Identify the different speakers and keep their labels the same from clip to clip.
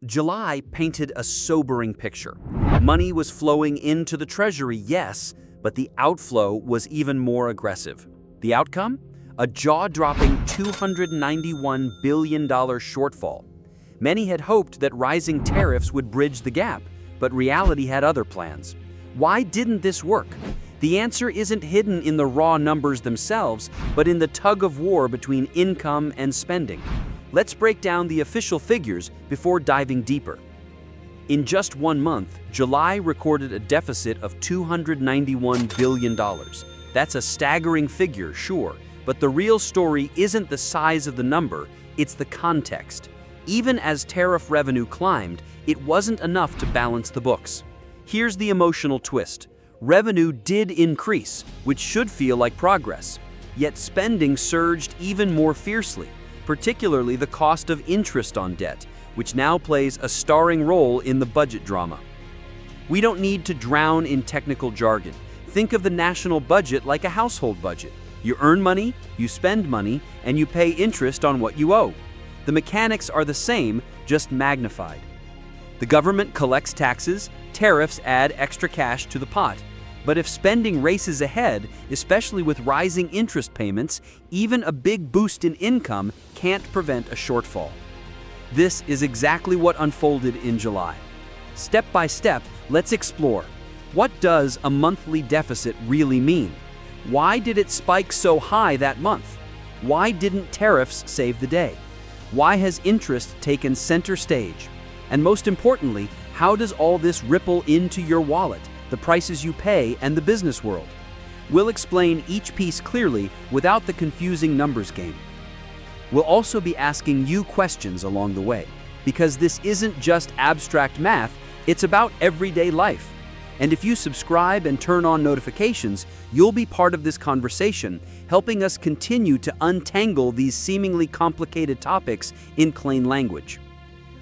Speaker 1: July painted a sobering picture. Money was flowing into the Treasury, yes, but the outflow was even more aggressive. The outcome? A jaw-dropping $291 billion shortfall. Many had hoped that rising tariffs would bridge the gap, but reality had other plans. Why didn't this work? The answer isn't hidden in the raw numbers themselves, but in the tug-of-war between income and spending. Let's break down the official figures before diving deeper. In just 1 month, July recorded a deficit of $291 billion. That's a staggering figure, sure, but the real story isn't the size of the number, it's the context. Even as tariff revenue climbed, it wasn't enough to balance the books. Here's the emotional twist. Revenue did increase, which should feel like progress. Yet spending surged even more fiercely, particularly the cost of interest on debt, which now plays a starring role in the budget drama. We don't need to drown in technical jargon. Think of the national budget like a household budget. You earn money, you spend money, and you pay interest on what you owe. The mechanics are the same, just magnified. The government collects taxes, tariffs add extra cash to the pot. But if spending races ahead, especially with rising interest payments, even a big boost in income can't prevent a shortfall. This is exactly what unfolded in July. Step by step, let's explore. What does a monthly deficit really mean? Why did it spike so high that month? Why didn't tariffs save the day? Why has interest taken center stage? And most importantly, how does all this ripple into your wallet, the prices you pay, and the business world? We'll explain each piece clearly without the confusing numbers game. We'll also be asking you questions along the way, because this isn't just abstract math, it's about everyday life. And if you subscribe and turn on notifications, you'll be part of this conversation, helping us continue to untangle these seemingly complicated topics in plain language.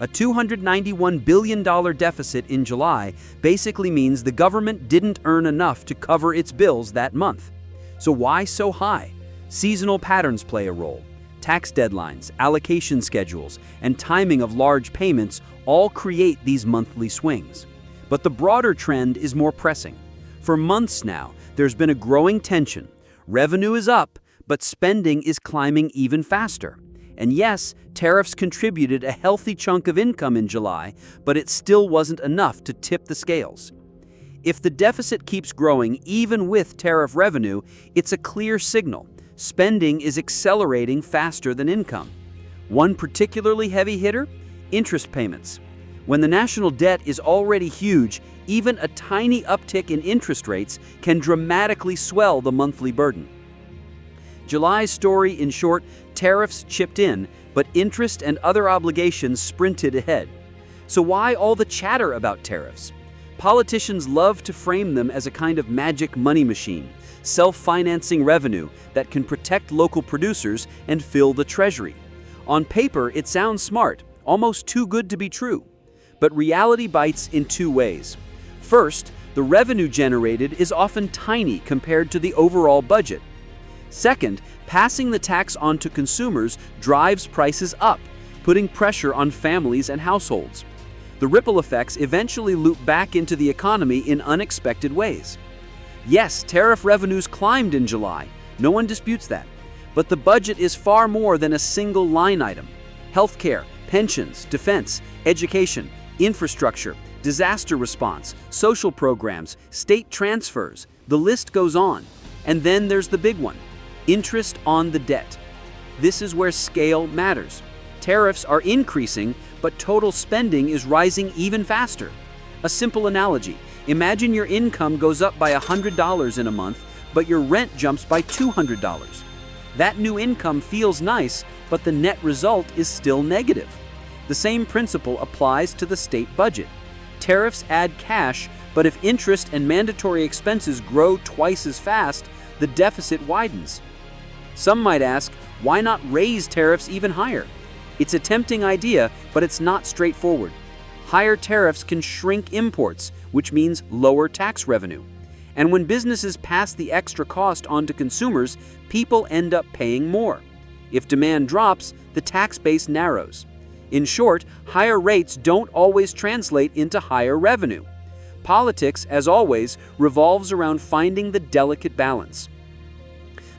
Speaker 1: A $291 billion deficit in July basically means the government didn't earn enough to cover its bills that month. So why so high? Seasonal patterns play a role. Tax deadlines, allocation schedules, and timing of large payments all create these monthly swings. But the broader trend is more pressing. For months now, there's been a growing tension. Revenue is up, but spending is climbing even faster. And yes, tariffs contributed a healthy chunk of income in July, but it still wasn't enough to tip the scales. If the deficit keeps growing even with tariff revenue, it's a clear signal. Spending is accelerating faster than income. One particularly heavy hitter? Interest payments. When the national debt is already huge, even a tiny uptick in interest rates can dramatically swell the monthly burden. July's story, in short, tariffs chipped in, but interest and other obligations sprinted ahead. So why all the chatter about tariffs? Politicians love to frame them as a kind of magic money machine, self-financing revenue that can protect local producers and fill the Treasury. On paper, it sounds smart, almost too good to be true. But reality bites in two ways. First, the revenue generated is often tiny compared to the overall budget. Second, passing the tax on to consumers drives prices up, putting pressure on families and households. The ripple effects eventually loop back into the economy in unexpected ways. Yes, tariff revenues climbed in July, no one disputes that. But the budget is far more than a single line item. Healthcare, pensions, defense, education, infrastructure, disaster response, social programs, state transfers, the list goes on. And then there's the big one. Interest on the debt. This is where scale matters. Tariffs are increasing, but total spending is rising even faster. A simple analogy. Imagine your income goes up by $100 in a month, but your rent jumps by $200. That new income feels nice, but the net result is still negative. The same principle applies to the state budget. Tariffs add cash, but if interest and mandatory expenses grow twice as fast, the deficit widens. Some might ask, why not raise tariffs even higher? It's a tempting idea, but it's not straightforward. Higher tariffs can shrink imports, which means lower tax revenue. And when businesses pass the extra cost on to consumers, people end up paying more. If demand drops, the tax base narrows. In short, higher rates don't always translate into higher revenue. Politics, as always, revolves around finding the delicate balance.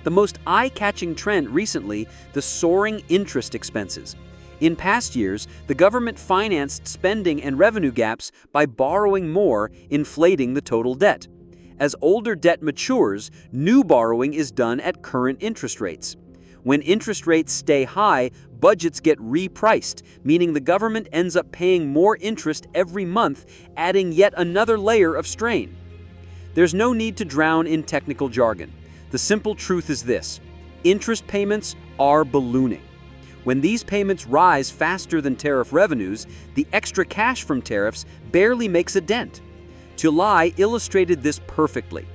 Speaker 1: The most eye-catching trend recently, the soaring interest expenses. In past years, the government financed spending and revenue gaps by borrowing more, inflating the total debt. As older debt matures, new borrowing is done at current interest rates. When interest rates stay high, budgets get repriced, meaning the government ends up paying more interest every month, adding yet another layer of strain. There's no need to drown in technical jargon. The simple truth is this: interest payments are ballooning. When these payments rise faster than tariff revenues, the extra cash from tariffs barely makes a dent. July illustrated this perfectly.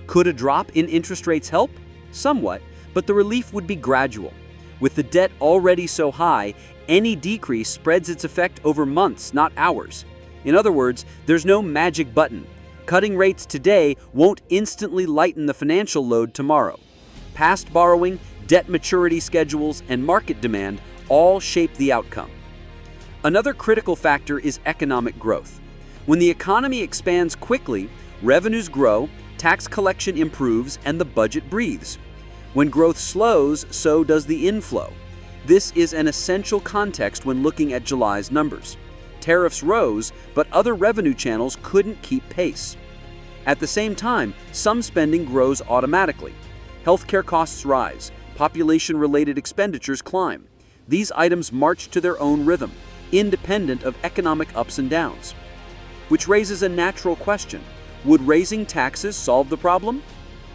Speaker 1: Could a drop in interest rates help? Somewhat, but the relief would be gradual. With the debt already so high, any decrease spreads its effect over months, not hours. In other words, there's no magic button. Cutting rates today won't instantly lighten the financial load tomorrow. Past borrowing, debt maturity schedules, and market demand all shape the outcome. Another critical factor is economic growth. When the economy expands quickly, revenues grow, tax collection improves, and the budget breathes. When growth slows, so does the inflow. This is an essential context when looking at July's numbers. Tariffs rose, but other revenue channels couldn't keep pace. At the same time, some spending grows automatically. Healthcare costs rise, population-related expenditures climb. These items march to their own rhythm, independent of economic ups and downs. Which raises a natural question: would raising taxes solve the problem?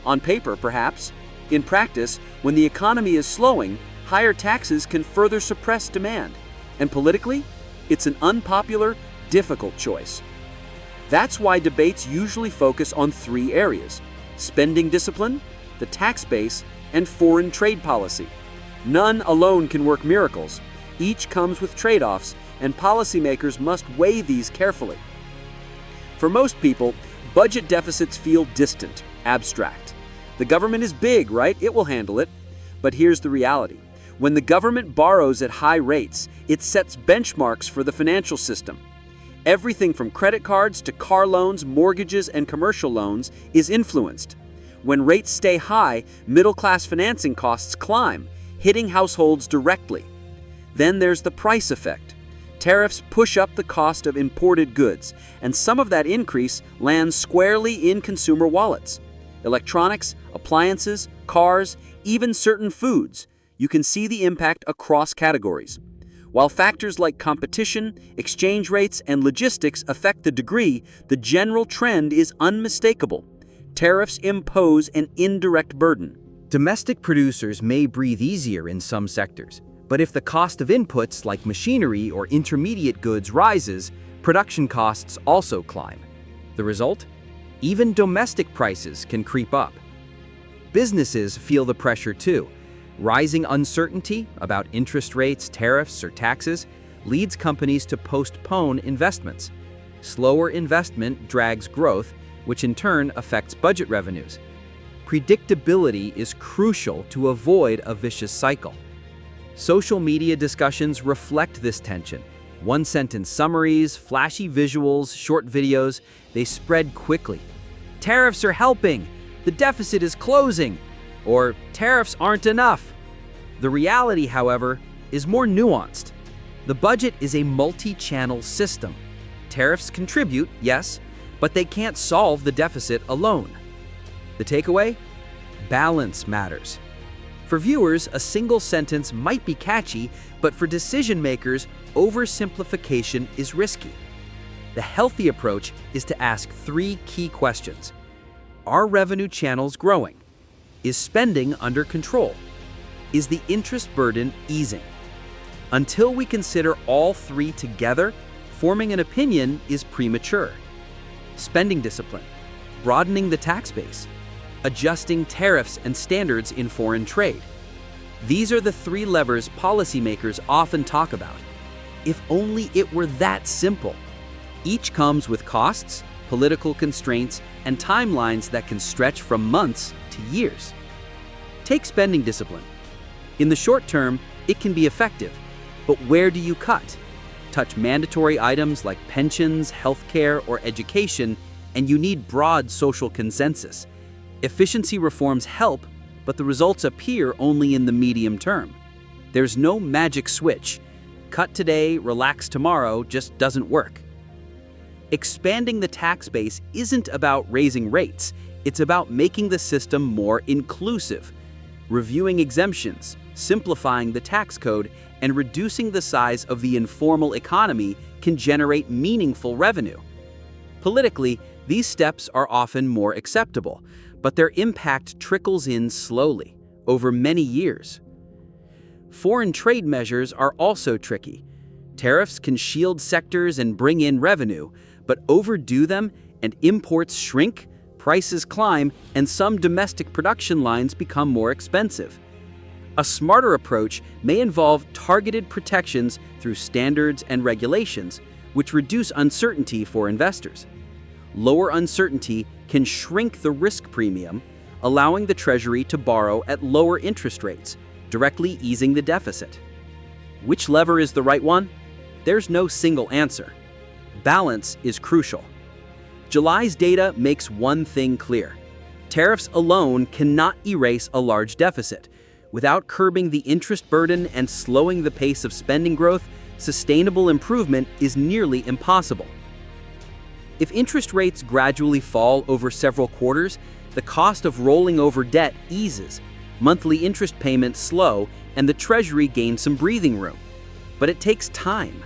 Speaker 1: On paper, perhaps. In practice, when the economy is slowing, higher taxes can further suppress demand. And politically, it's an unpopular, difficult choice. That's why debates usually focus on three areas: spending discipline, the tax base, and foreign trade policy. None alone can work miracles. Each comes with trade-offs, and policymakers must weigh these carefully. For most people, budget deficits feel distant, abstract. The government is big, right? It will handle it. But here's the reality. When the government borrows at high rates, it sets benchmarks for the financial system. Everything from credit cards to car loans, mortgages, and commercial loans is influenced. When rates stay high, middle-class financing costs climb, hitting households directly. Then there's the price effect. Tariffs push up the cost of imported goods, and some of that increase lands squarely in consumer wallets. Electronics, appliances, cars, even certain foods. You can see the impact across categories. While factors like competition, exchange rates, and logistics affect the degree, the general trend is unmistakable. Tariffs impose an indirect burden.
Speaker 2: Domestic producers may breathe easier in some sectors, but if the cost of inputs like machinery or intermediate goods rises, production costs also climb. The result? Even domestic prices can creep up. Businesses feel the pressure too. Rising uncertainty about interest rates, tariffs, or taxes leads companies to postpone investments. Slower investment drags growth, which in turn affects budget revenues. Predictability is crucial to avoid a vicious cycle. Social media discussions reflect this tension. One-sentence summaries, flashy visuals, short videos, they spread quickly. Tariffs are helping, the deficit is closing, or tariffs aren't enough. The reality, however, is more nuanced. The budget is a multi-channel system. Tariffs contribute, yes, but they can't solve the deficit alone. The takeaway? Balance matters. For viewers, a single sentence might be catchy, but for decision makers, oversimplification is risky. The healthy approach is to ask three key questions. Are revenue channels growing? Is spending under control? Is the interest burden easing? Until we consider all three together, forming an opinion is premature. Spending discipline, broadening the tax base, adjusting tariffs and standards in foreign trade. These are the three levers policymakers often talk about. If only it were that simple. Each comes with costs, political constraints, and timelines that can stretch from months to years. Take spending discipline. In the short term, it can be effective, but where do you cut? touch mandatory items like pensions, healthcare, or education, and you need broad social consensus. Efficiency reforms help, but the results appear only in the medium term. There's no magic switch. Cut today, relax tomorrow just doesn't work. Expanding the tax base isn't about raising rates. It's about making the system more inclusive, reviewing exemptions, simplifying the tax code, and reducing the size of the informal economy can generate meaningful revenue. Politically, these steps are often more acceptable, but their impact trickles in slowly, over many years. Foreign trade measures are also tricky. Tariffs can shield sectors and bring in revenue, but overdo them and imports shrink, prices climb, and some domestic production lines become more expensive. A smarter approach may involve targeted protections through standards and regulations, which reduce uncertainty for investors. Lower uncertainty can shrink the risk premium, allowing the Treasury to borrow at lower interest rates, directly easing the deficit. Which lever is the right one? There's no single answer. Balance is crucial. July's data makes one thing clear. Tariffs alone cannot erase a large deficit. Without curbing the interest burden and slowing the pace of spending growth, sustainable improvement is nearly impossible. If interest rates gradually fall over several quarters, the cost of rolling over debt eases, monthly interest payments slow, and the Treasury gains some breathing room. But it takes time.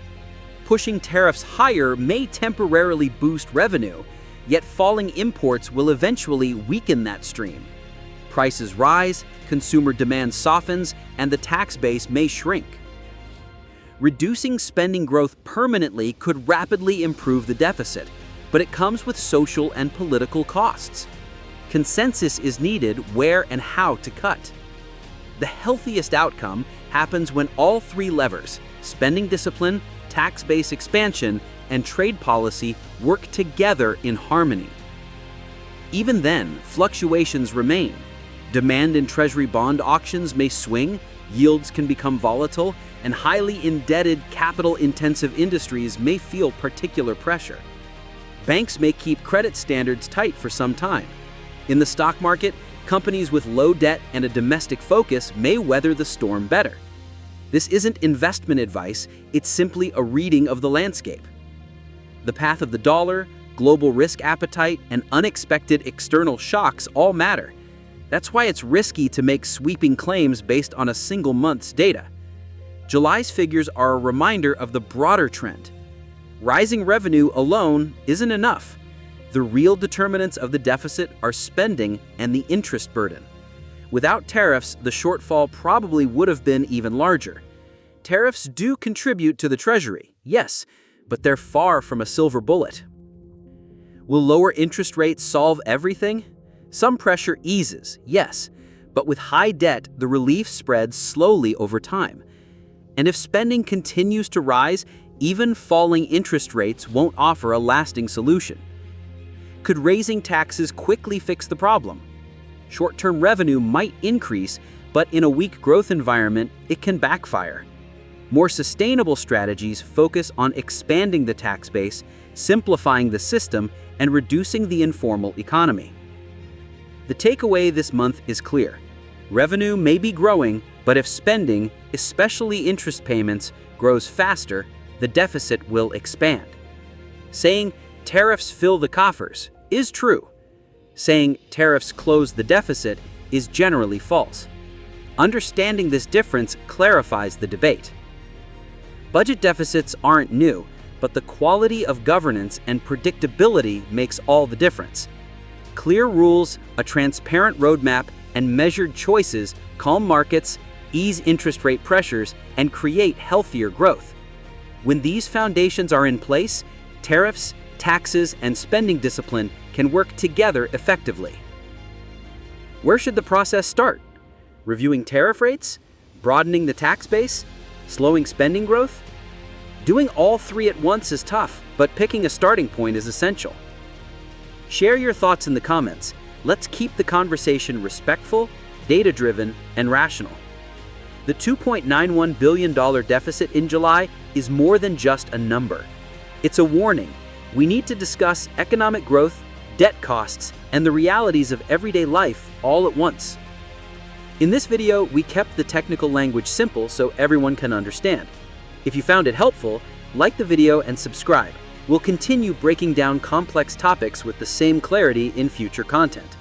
Speaker 2: Pushing tariffs higher may temporarily boost revenue, yet falling imports will eventually weaken that stream. Prices rise, consumer demand softens, and the tax base may shrink. Reducing spending growth permanently could rapidly improve the deficit, but it comes with social and political costs. Consensus is needed where and how to cut. The healthiest outcome happens when all three levers, spending discipline, tax base expansion, and trade policy, work together in harmony. Even then, fluctuations remain. Demand in Treasury bond auctions may swing, yields can become volatile, and highly indebted, capital-intensive industries may feel particular pressure. Banks may keep credit standards tight for some time. In the stock market, companies with low debt and a domestic focus may weather the storm better. This isn't investment advice, it's simply a reading of the landscape. The path of the dollar, global risk appetite, and unexpected external shocks all matter. That's why it's risky to make sweeping claims based on a single month's data. July's figures are a reminder of the broader trend. Rising revenue alone isn't enough. The real determinants of the deficit are spending and the interest burden. Without tariffs, the shortfall probably would have been even larger. Tariffs do contribute to the Treasury, yes, but they're far from a silver bullet. Will lower interest rates solve everything? Some pressure eases, yes, but with high debt, the relief spreads slowly over time. And if spending continues to rise, even falling interest rates won't offer a lasting solution. Could raising taxes quickly fix the problem? Short-term revenue might increase, but in a weak growth environment, it can backfire. More sustainable strategies focus on expanding the tax base, simplifying the system, and reducing the informal economy. The takeaway this month is clear. Revenue may be growing, but if spending, especially interest payments, grows faster, the deficit will expand. Saying tariffs fill the coffers is true. Saying tariffs close the deficit is generally false. Understanding this difference clarifies the debate. Budget deficits aren't new, but the quality of governance and predictability makes all the difference. Clear rules, a transparent roadmap, and measured choices calm markets, ease interest rate pressures, and create healthier growth. When these foundations are in place, tariffs, taxes, and spending discipline can work together effectively. Where should the process start? Reviewing tariff rates? Broadening the tax base? Slowing spending growth? Doing all three at once is tough, but picking a starting point is essential. Share your thoughts in the comments. Let's keep the conversation respectful, data-driven, and rational. The $2.91 billion deficit in July is more than just a number. It's a warning. We need to discuss economic growth, debt costs, and the realities of everyday life all at once. In this video, we kept the technical language simple so everyone can understand. If you found it helpful, like the video and subscribe. We'll continue breaking down complex topics with the same clarity in future content.